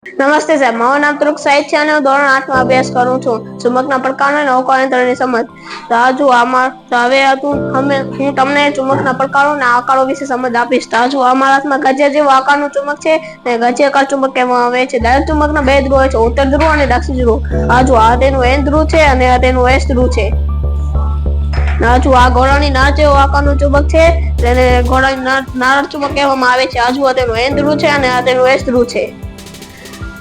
નમસ્તે સાહેબ, મારું નામ તૃક સાહિબ છે અને હું ધોરણ 8 માં અભ્યાસ કરું છું. ચુંબકના પડકારો અને અવકાશયંત્રની સમજ. તો આજુ આમાં હવે હું તમને ચુંબકના પડકારો અને આકારો વિશે સમજ આપીશ. તો આજુ અમારા હાથમાં ગજિયા જેવો આકારનું ચુંબક છે અને ગજિયાકાર ચુંબક કહેવામાં આવે છે. દરેક ચુંબકના બે ધ્રુવ હોય છે, ઉત્તર ધ્રુવ અને દક્ષિણ ધ્રુવ. આજુ આ તેનું N ધ્રુવ છે અને આ તેનું S ધ્રુવ છે. આજુ આ ઘોડાની નાળ જેવો આકારનું ચુંબક છે, તેને ઘોડાની નાળ ચુંબક કહેવામાં આવે છે. આજુ આ તેનું N ધ્રુવ છે અને આ તેનું S ધ્રુવ છે.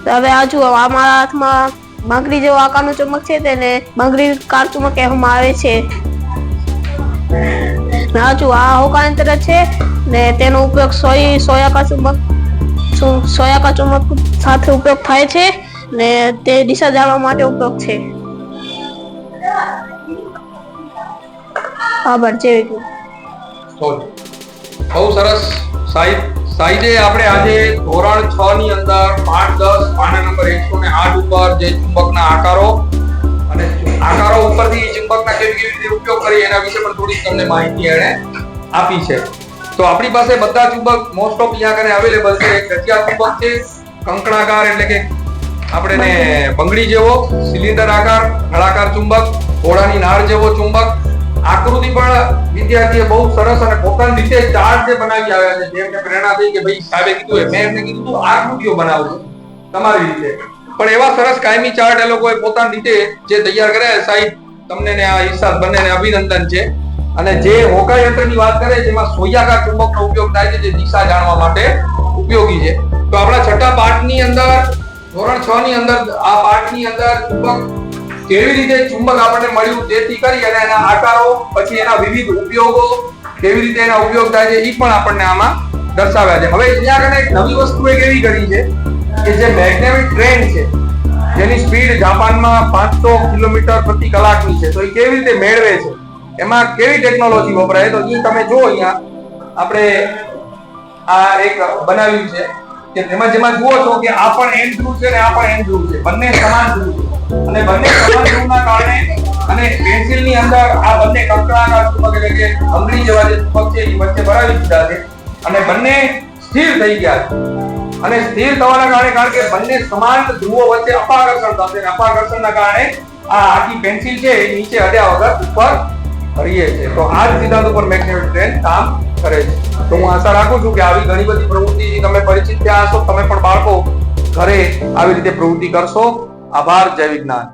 હવે આજુ અમારા હાથમાં બાંગડી જેવો આકારનું ચુંબક છે, તેને બાંગડીકાર ચુંબક કહેવામાં આવે છે. આજુ આ અવકાશયંત્ર છે ને તેનો ઉપયોગ સોયાકાર ચુંબક સાથે ઉપયોગ થાય છે ને તે દિશા જાણવા માટે ઉપયોગ છે. આભાર. જય વિજ્ઞાન. બહુ સરસ સાહિદે આપણે આજે ધોરણ 6 ની અંદર પાઠ 10 પાના નંબર 108 ઉપર જે ચુંબકના આકારો અને આકારો ઉપરથી ચુંબકના કેવી રીતે ઉપયોગ કરી એના વિશે પણ થોડી તમને માહિતી એને આપી છે. તો આપણી પાસે બધા ચુંબક મોસ્ટ ઓફ અહીંયા કને અવેલેબલ છે. એક ગજિયા ચુંબક છે, કંકણાકાર એટલે કે આપણે બંગડી જેવો, સિલિન્ડર આકાર, નળાકાર ચુંબક, ઘોડાની નાળ જેવો ચુંબક. આકૃતિ પણ વિદ્યાર્થીએ બહુ સરસ અને પોતાની રીતે ચાર્ટ જે બનાવી આવ્યા છે, જેમને પ્રેરણા થઈ કે ભાઈ સાહેબે કીધું મેં એમને કીધું તું આકૃતિઓ બનાવજો તમારી રીતે. પણ એવા સરસ કાયમી ચાર્ટ એ લોકોએ પોતાની રીતે જે તૈયાર કર્યા. સાહેબ તમને ને આ ઈર્ષાદ બંનેને અભિનંદન છે. અને જે હોકા યંત્રની વાત કરે છે એમાં સોયાકાર ચુંબકનો ઉપયોગ થાય છે, જે દિશા જાણવા માટે ઉપયોગી છે. તો આપણા છઠ્ઠા પાઠની અંદર ધોરણ 6 ની અંદર આ પાઠની અંદર ચુંબક કેવી રીતે ચુંબક આપણને મળ્યું તેથી કરી અને એના આકારો, પછી એના વિવિધ ઉપયોગો, કેવી રીતે એના ઉપયોગ થાય છે એ પણ આપણને આમાં દર્શાવ્યા છે. હવે અહીંયા આગળ એક નવી વસ્તુ એક એવી કરી છે કે જે મેગ્નેટિક ટ્રેન છે, જેની સ્પીડ જાપાનમાં 500 કિલોમીટર પ્રતિ કલાકની છે. તો એ કેવી રીતે મેળવે છે, એમાં કેવી ટેકનોલોજી વપરાય, તો એ તમે જો અહીંયા આપણે આ એક બનાવ્યું છે કે જેમાં જુઓ છો કે આ પણ N ધ્રુવ છે ને આ પણ N ધ્રુવ છે, બંને સમાન ધ્રુવ છે. અને બંને સમાન ધ્રુવના કારણે અને પેન્સિલની અંદર આ બંને કંકણાકાર ચુંબક એટલે કે બંગડી જેવા જે ચુંબક છે એ વચ્ચે ભરાવી દીધા છે અને બંને સ્થિર થઈ ગયા છે. અને સ્થિર થવાના કારણે, કારણ કે બંને સમાન ધ્રુવો વચ્ચે અપાકર્ષણ થશે, અપાકર્ષણના કારણે આ આખી પેન્સિલ છે એ નીચે અડ્યા વગર ઉપર ફરીએ છે. તો આ જ સિદ્ધાંત ઉપર મેગ્નેટિક ટ્રેન કામ કરે છે. તો હું આશા રાખું છું કે આવી ઘણી બધી પ્રવૃત્તિથી તમે પરિચિત થયા હશો. તમે પણ બાળકો ઘરે આવી રીતે પ્રવૃત્તિ કરશો. આભાર. જય વિજ્ઞાન.